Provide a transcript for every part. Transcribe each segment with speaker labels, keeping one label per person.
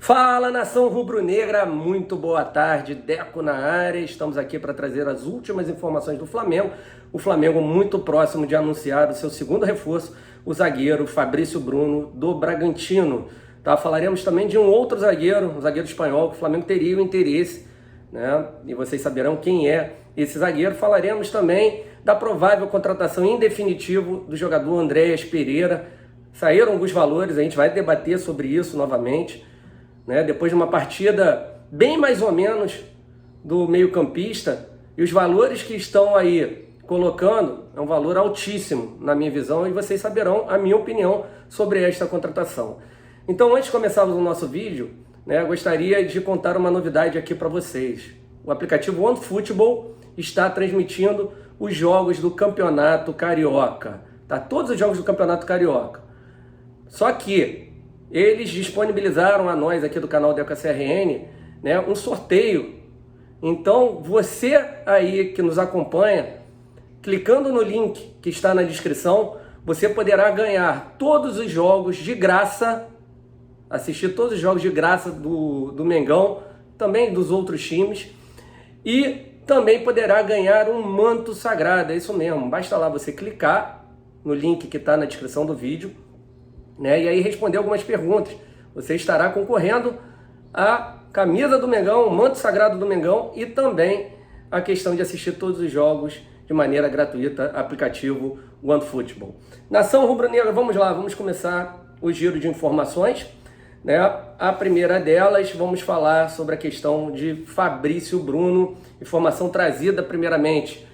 Speaker 1: Fala, nação rubro-negra, muito boa tarde, Deco na área. Estamos aqui para trazer as últimas informações do Flamengo. O Flamengo muito próximo de anunciar o seu segundo reforço, o zagueiro Fabrício Bruno do Bragantino. Tá? Falaremos também de um outro zagueiro, um zagueiro espanhol, que o Flamengo teria o interesse, né? E vocês saberão quem é esse zagueiro. Falaremos também da provável contratação em definitivo do jogador Andréas Pereira. Saíram alguns valores, a gente vai debater sobre isso novamente. Né, depois de uma partida bem mais ou menos do meio-campista, e os valores que estão aí colocando é um valor altíssimo na minha visão, e vocês saberão a minha opinião sobre esta contratação. Então, antes de começarmos o nosso vídeo, né, gostaria de contar uma novidade aqui para vocês. O aplicativo OneFootball está transmitindo os jogos do Campeonato Carioca, tá? Todos os jogos do Campeonato Carioca. Só que eles disponibilizaram a nós aqui do canal Deco CRN, né, um sorteio. Então, você aí que nos acompanha, clicando no link que está na descrição, você poderá ganhar todos os jogos de graça, assistir todos os jogos de graça do Mengão, também dos outros times, e também poderá ganhar um manto sagrado, é isso mesmo. Basta lá você clicar no link que está na descrição do vídeo, né, e aí responder algumas perguntas. Você estará concorrendo à camisa do Mengão, o manto sagrado do Mengão, e também a questão de assistir todos os jogos de maneira gratuita, aplicativo OneFootball. Nação rubro-negra, vamos lá, vamos começar o giro de informações, né? A primeira delas, vamos falar sobre a questão de Fabrício Bruno, informação trazida primeiramente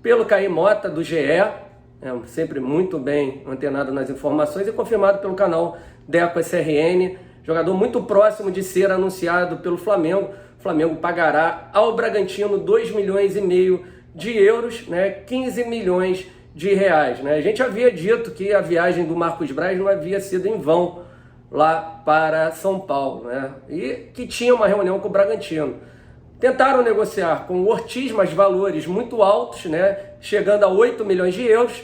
Speaker 1: pelo Caí Mota, do GE, sempre muito bem antenado nas informações, e confirmado pelo canal Deco SRN, jogador muito próximo de ser anunciado pelo Flamengo. O Flamengo pagará ao Bragantino 2,5 milhões de euros, né, 15 milhões de reais. Né? A gente havia dito que a viagem do Marcos Braz não havia sido em vão lá para São Paulo, né? E que tinha uma reunião com o Bragantino. Tentaram negociar com o Ortiz, mas valores muito altos, né, chegando a 8 milhões de euros,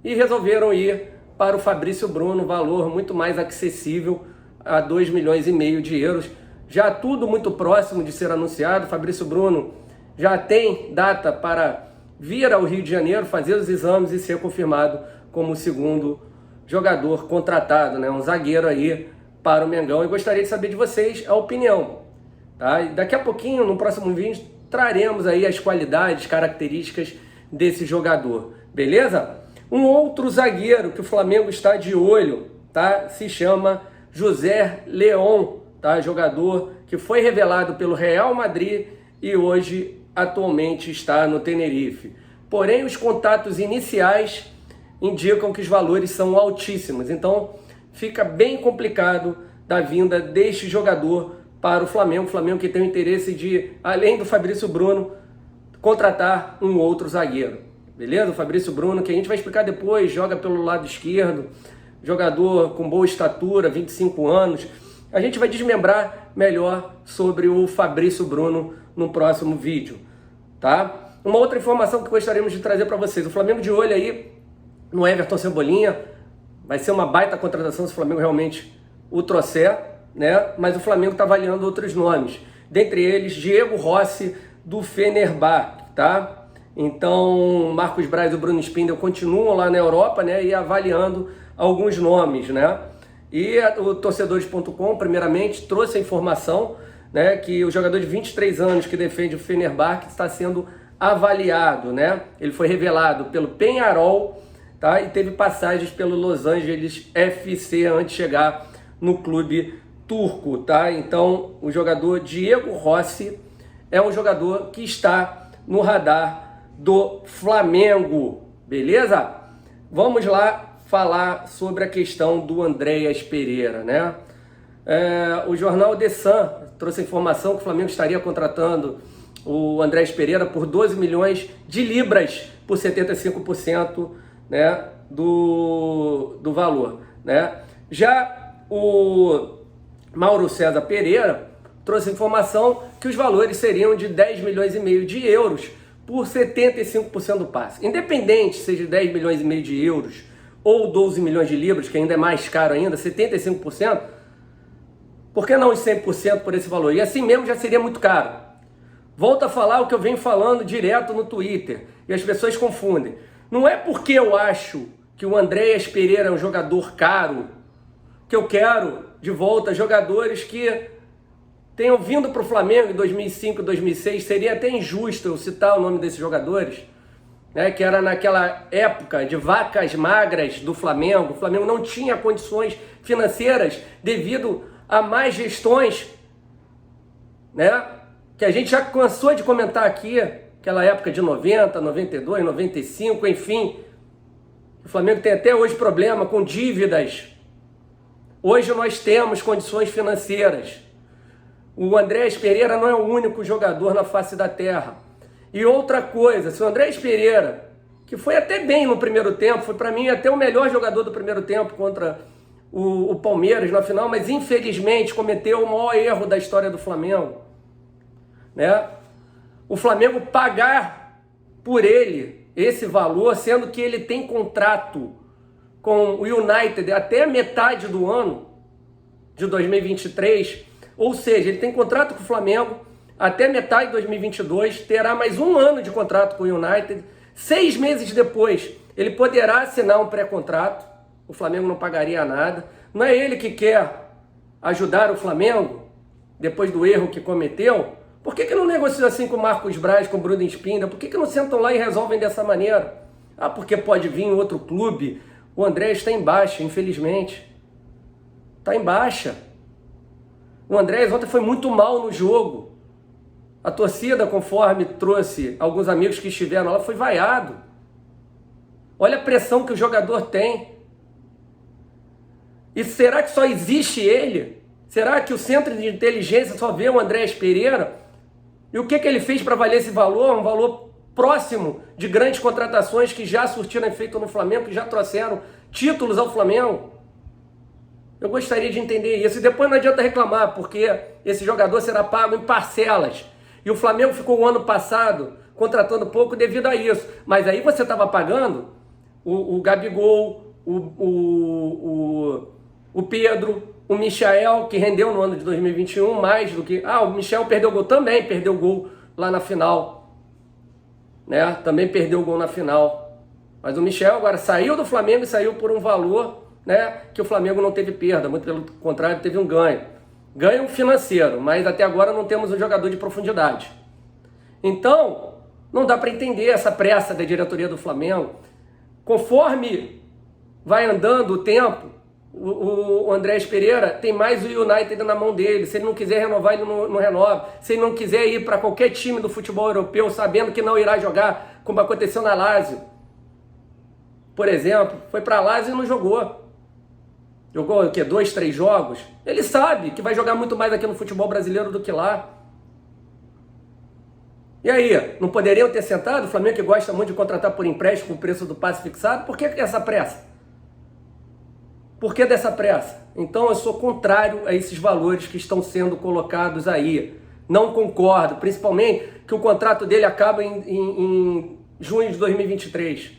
Speaker 1: e resolveram ir para o Fabrício Bruno, valor muito mais acessível, a 2,5 milhões de euros. Já tudo muito próximo de ser anunciado. Fabrício Bruno já tem data para vir ao Rio de Janeiro, fazer os exames e ser confirmado como o segundo jogador contratado, né, um zagueiro aí para o Mengão. E gostaria de saber de vocês a opinião. Tá? E daqui a pouquinho, no próximo vídeo, traremos aí as qualidades, características desse jogador, beleza? Um outro zagueiro que o Flamengo está de olho, tá? Se chama José León, tá? Jogador que foi revelado pelo Real Madrid e hoje atualmente está no Tenerife. Porém, os contatos iniciais indicam que os valores são altíssimos, então fica bem complicado da vinda deste jogador para o Flamengo. O Flamengo que tem o interesse de, além do Fabrício Bruno, contratar um outro zagueiro. Beleza? O Fabrício Bruno, que a gente vai explicar depois, joga pelo lado esquerdo, jogador com boa estatura, 25 anos. A gente vai desmembrar melhor sobre o Fabrício Bruno no próximo vídeo, tá? Uma outra informação que gostaríamos de trazer para vocês. O Flamengo de olho aí no Everton Cebolinha. Vai ser uma baita contratação se o Flamengo realmente o trouxer, né? Mas o Flamengo está avaliando outros nomes. Dentre eles, Diego Rossi, do Fenerbahçe, tá? Então, Marcos Braz e o Bruno Spindel continuam lá na Europa, né, e avaliando alguns nomes, né? E o Torcedores.com, primeiramente, trouxe a informação, né, que o jogador de 23 anos que defende o Fenerbahçe está sendo avaliado, né? Ele foi revelado pelo Peñarol, tá? E teve passagens pelo Los Angeles FC antes de chegar no clube turco, tá? Então, o jogador Diego Rossi é um jogador que está no radar do Flamengo, beleza? Vamos lá falar sobre a questão do Andréas Pereira, né? O jornal The Sun trouxe a informação que o Flamengo estaria contratando o Andréas Pereira por 12 milhões de libras por 75%, né, do valor, né? Já o Mauro César Pereira trouxe a informação que os valores seriam de 10,5 milhões de euros por 75% do passe. Independente seja 10,5 milhões de euros ou 12 milhões de libras, que ainda é mais caro ainda, 75%, Por que não os 100% por esse valor? E assim mesmo já seria muito caro. Volto a falar o que eu venho falando direto no Twitter, e as pessoas confundem. Não é porque eu acho que o Andréas Pereira é um jogador caro que eu quero de volta jogadores que tenham vindo para o Flamengo em 2005, 2006. Seria até injusto eu citar o nome desses jogadores, né, que era naquela época de vacas magras do Flamengo. O Flamengo não tinha condições financeiras devido a más gestões, né, que a gente já cansou de comentar aqui, aquela época de 90, 92, 95, enfim. O Flamengo tem até hoje problema com dívidas. Hoje nós temos condições financeiras. O Andréas Pereira não é o único jogador na face da terra. E outra coisa, se o Andréas Pereira, que foi até bem no primeiro tempo, foi para mim até o melhor jogador do primeiro tempo contra o Palmeiras na final, mas infelizmente cometeu o maior erro da história do Flamengo, né? O Flamengo pagar por ele esse valor, sendo que ele tem contrato com o United até metade do ano de 2023, ou seja, ele tem contrato com o Flamengo até metade de 2022, terá mais um ano de contrato com o United, 6 meses depois ele poderá assinar um pré-contrato, o Flamengo não pagaria nada. Não é ele que quer ajudar o Flamengo depois do erro que cometeu? Por que não negocia assim com o Marcos Braz, com o Bruno Spinda? Por que não sentam lá e resolvem dessa maneira? Ah, porque pode vir outro clube. O Andréas está em baixa, infelizmente. Está em baixa. O Andréas ontem foi muito mal no jogo. A torcida, conforme trouxe alguns amigos que estiveram lá, foi vaiado. Olha a pressão que o jogador tem. E será que só existe ele? Será que o centro de inteligência só vê o Andréas Pereira? E o que ele fez para valer esse valor? Um valor próximo de grandes contratações que já surtiram efeito no Flamengo, que já trouxeram títulos ao Flamengo. Eu gostaria de entender isso. E depois não adianta reclamar, porque esse jogador será pago em parcelas. E o Flamengo ficou o ano passado contratando pouco devido a isso. Mas aí você estava pagando o Gabigol, o Pedro, o Michael, que rendeu no ano de 2021 mais do que... Ah, o Michael perdeu gol também, perdeu gol lá na final, né? Também perdeu o gol na final. Mas o Michael agora saiu do Flamengo e saiu por um valor, né, que o Flamengo não teve perda, muito pelo contrário, teve um ganho. Ganho financeiro, mas até agora não temos um jogador de profundidade. Então, não dá para entender essa pressa da diretoria do Flamengo. Conforme vai andando o tempo, o Andréas Pereira tem mais o United na mão dele. Se ele não quiser renovar, ele não renova. Se ele não quiser ir para qualquer time do futebol europeu, sabendo que não irá jogar, como aconteceu na Lazio, por exemplo, foi para a Lazio e não jogou. Jogou o quê? 2, 3 jogos? Ele sabe que vai jogar muito mais aqui no futebol brasileiro do que lá. E aí, não poderiam ter sentado? O Flamengo que gosta muito de contratar por empréstimo com o preço do passe fixado, por que essa pressa? Por que dessa pressa? Então eu sou contrário a esses valores que estão sendo colocados aí. Não concordo, principalmente que o contrato dele acaba em junho de 2023.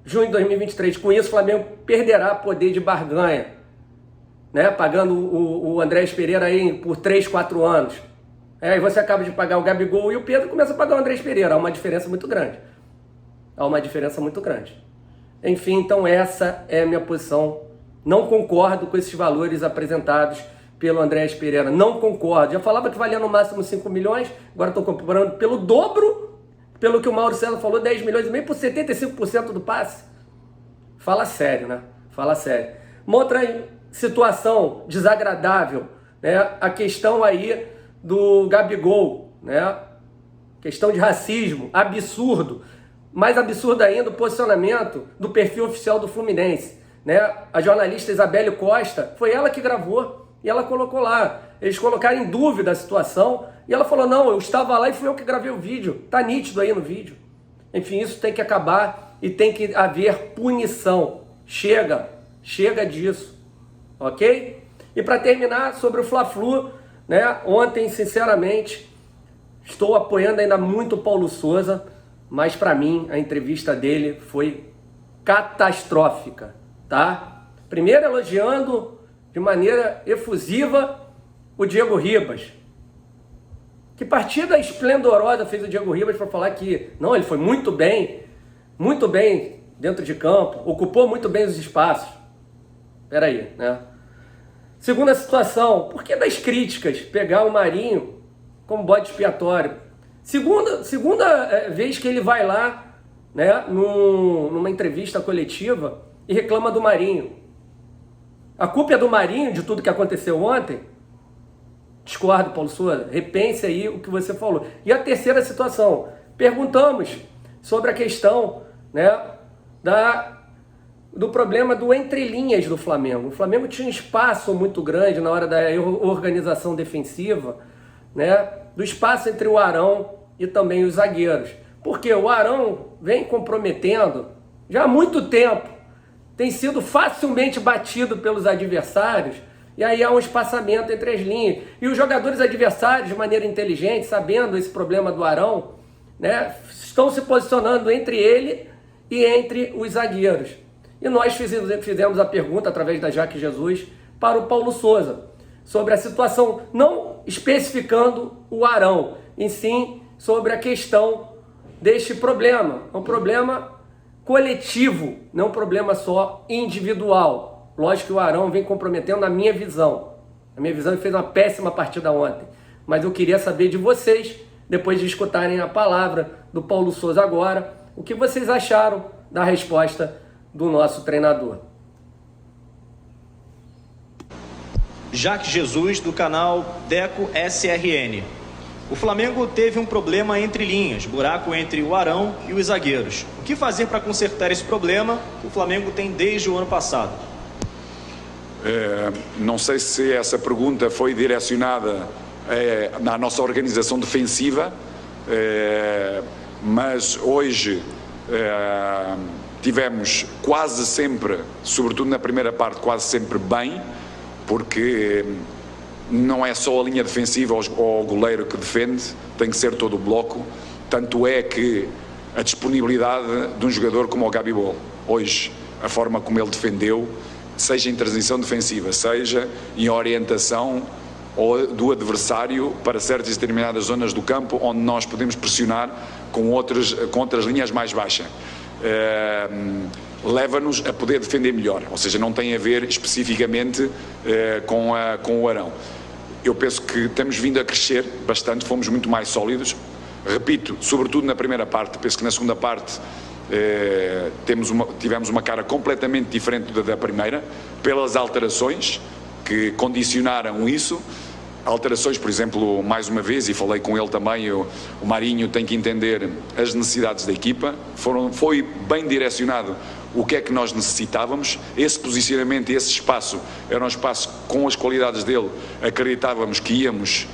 Speaker 1: Junho de 2023. Com isso o Flamengo perderá poder de barganha, né? Pagando o Andréas Pereira aí por 3, 4 anos. Aí você acaba de pagar o Gabigol e o Pedro começa a pagar o Andréas Pereira. Há uma diferença muito grande. Há uma diferença muito grande. Enfim, então essa é a minha posição. Não concordo com esses valores apresentados pelo Andréas Pereira. Não concordo. Já falava que valia no máximo 5 milhões, agora estou comprando pelo dobro, pelo que o Mauro César falou, 10 milhões e meio por 75% do passe. Fala sério, né? Fala sério. Uma outra situação desagradável, né? A questão aí do Gabigol, né? Questão de racismo, absurdo. Mais absurdo ainda o posicionamento do perfil oficial do Fluminense, né? A jornalista Isabelle Costa, foi ela que gravou e ela colocou lá. Eles colocaram em dúvida a situação e ela falou, não, eu estava lá e fui eu que gravei o vídeo. Tá nítido aí no vídeo. Enfim, isso tem que acabar e tem que haver punição. Chega disso, ok? E para terminar, sobre o Fla-Flu, né? Ontem, sinceramente, estou apoiando ainda muito o Paulo Souza, mas para mim a entrevista dele foi catastrófica, tá? Primeiro elogiando de maneira efusiva o Diego Ribas. Que partida esplendorosa fez o Diego Ribas para falar que, não, ele foi muito bem dentro de campo, ocupou muito bem os espaços. Peraí, né? Segunda situação, por que das críticas pegar o Marinho como bode expiatório? Segunda vez que ele vai lá, né, numa entrevista coletiva e reclama do Marinho. A culpa é do Marinho de tudo que aconteceu ontem? Discordo, Paulo Souza. Repense aí o que você falou. E a terceira situação, perguntamos sobre a questão, né, do problema do entrelinhas do Flamengo. O Flamengo tinha um espaço muito grande na hora da organização defensiva, né, do espaço entre o Arão e também os zagueiros. Porque o Arão vem comprometendo já há muito tempo, tem sido facilmente batido pelos adversários, e aí há um espaçamento entre as linhas. E os jogadores adversários, de maneira inteligente, sabendo esse problema do Arão, né, estão se posicionando entre ele e entre os zagueiros. E nós fizemos a pergunta, através da Jaque Jesus, para o Paulo Souza, sobre a situação, não especificando o Arão, em sim sobre a questão deste problema. É um problema coletivo, não um problema só individual. Lógico que o Arão vem comprometendo na minha visão. A minha visão, ele fez uma péssima partida ontem. Mas eu queria saber de vocês, depois de escutarem a palavra do Paulo Souza agora, o que vocês acharam da resposta do nosso treinador.
Speaker 2: Jaque Jesus, do canal Deco SRN. O Flamengo teve um problema entre linhas, buraco entre o Arão e os zagueiros. O que fazer para consertar esse problema que o Flamengo tem desde o ano passado?
Speaker 3: Não sei se essa pergunta foi direcionada na nossa organização defensiva, mas hoje tivemos quase sempre, sobretudo na primeira parte, quase sempre bem, porque não é só a linha defensiva ou o goleiro que defende, tem que ser todo o bloco. Tanto é que a disponibilidade de um jogador como o Gabigol, hoje, a forma como ele defendeu, seja em transição defensiva, seja em orientação do adversário para certas determinadas zonas do campo onde nós podemos pressionar com outras linhas mais baixas, leva-nos a poder defender melhor, ou seja, não tem a ver especificamente com o Arão. Eu penso que temos vindo a crescer bastante, fomos muito mais sólidos, repito, sobretudo na primeira parte. Penso que na segunda parte tivemos uma cara completamente diferente da primeira, pelas alterações que condicionaram isso. Alterações, por exemplo, mais uma vez, e falei com ele também, o Marinho tem que entender as necessidades da equipa. Foi bem direcionado o que é que nós necessitávamos. Esse posicionamento e esse espaço era um espaço com as qualidades dele, acreditávamos que íamos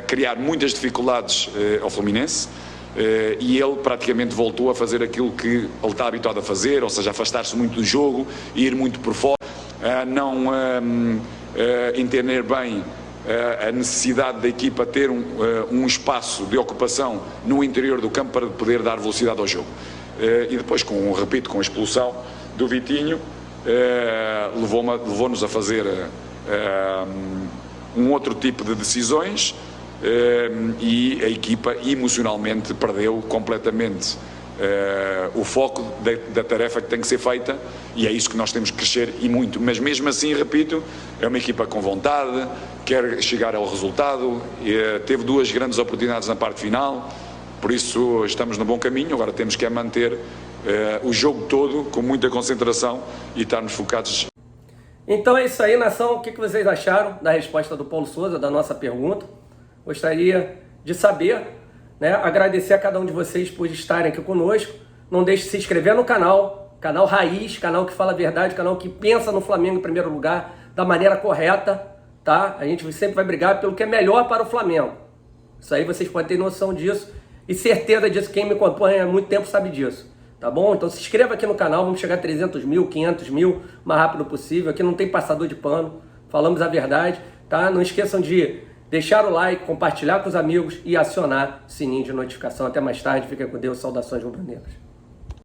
Speaker 3: criar muitas dificuldades ao Fluminense. E ele praticamente voltou a fazer aquilo que ele está habituado a fazer, ou seja, afastar-se muito do jogo, ir muito por fora, não entender bem a necessidade da equipa ter um espaço de ocupação no interior do campo para poder dar velocidade ao jogo. E depois, com a expulsão do Vitinho, levou-nos a fazer um outro tipo de decisões. E a equipa emocionalmente perdeu completamente o foco da tarefa que tem que ser feita, e é isso que nós temos que crescer, e muito. Mas mesmo assim, repito, é uma equipa com vontade, quer chegar ao resultado, teve duas grandes oportunidades na parte final, por isso estamos no bom caminho. Agora temos que manter o jogo todo com muita concentração e estarmos focados.
Speaker 1: Então é isso aí, nação. O que vocês acharam da resposta do Paulo Souza, da nossa pergunta? Gostaria de saber, né? Agradecer a cada um de vocês por estarem aqui conosco. Não deixe de se inscrever no canal, canal Raiz, canal que fala a verdade, canal que pensa no Flamengo em primeiro lugar, da maneira correta, tá? A gente sempre vai brigar pelo que é melhor para o Flamengo. Isso aí vocês podem ter noção disso e certeza disso. Quem me acompanha há muito tempo sabe disso, tá bom? Então se inscreva aqui no canal, vamos chegar a 300 mil, 500 mil, o mais rápido possível. Aqui não tem passador de pano, falamos a verdade, tá? Não esqueçam de deixar o like, compartilhar com os amigos e acionar o sininho de notificação. Até mais tarde, fiquem com Deus, saudações rubro-negras.